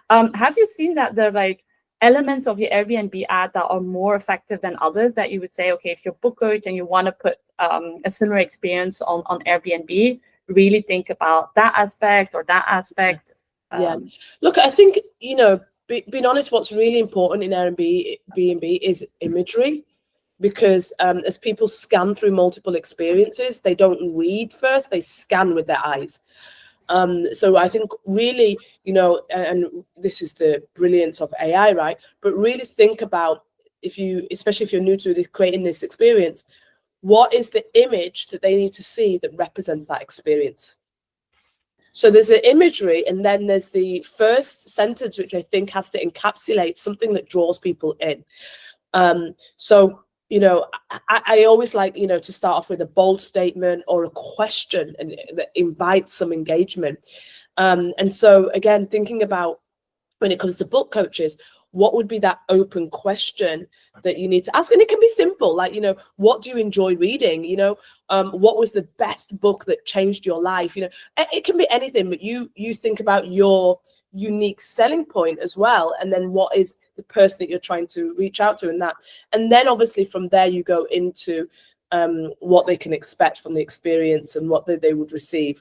Have you seen that there are like elements of your Airbnb ad that are more effective than others, that you would say, okay, if you're book coach and you want to put a similar experience on Airbnb, really think about that aspect or that aspect? Yeah. Look, I think, you know, being honest, what's really important in Airbnb is imagery, because as people scan through multiple experiences, they don't read first, they scan with their eyes. So I think really, you know, and this is the brilliance of AI, right? But really think about, especially if you're new to creating this experience, what is the image that they need to see that represents that experience? So there's an imagery, and then there's the first sentence, which I think has to encapsulate something that draws people in. So, you know, I always like, you know, to start off with a bold statement or a question and that invites some engagement. And so, again, thinking about when it comes to book coaches, what would be that open question that you need to ask? And it can be simple, like, you know, what do you enjoy reading? You know, what was the best book that changed your life? You know, it can be anything, but you think about your unique selling point as well, and then what is the person that you're trying to reach out to in that. And then obviously from there you go into what they can expect from the experience and what they would receive.